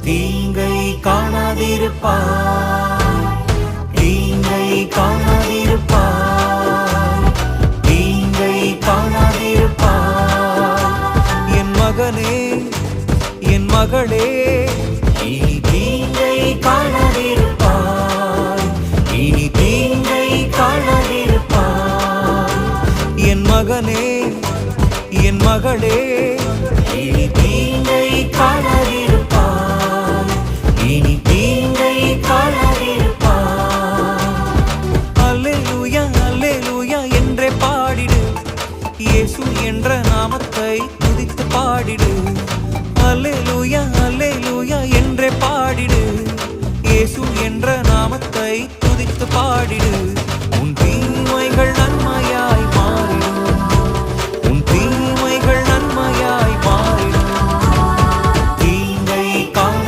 தீங்கை காணாதிருப்பாய், தீங்கை காணாதிருப்பாய், தீங்கை காணாதிருப்பாய். என் மகனே என் மகளே இனி தீங்கை காணாதிருப்பாய், இனி தீங்கை காணாதிருப்பாய். என் மகனே என் மகளே இனி தீங்கை காணாதிருப்பாய், இனி தீங்கை காணாதிருப்பாய். அல்லேலூயா அல்லேலூயா என்றே பாடிடு, இயேசு என்ற நாமத்தை துதித்து பாடிடு. அல்லேலூயா அல்லேலூயா என்றே பாடிடு,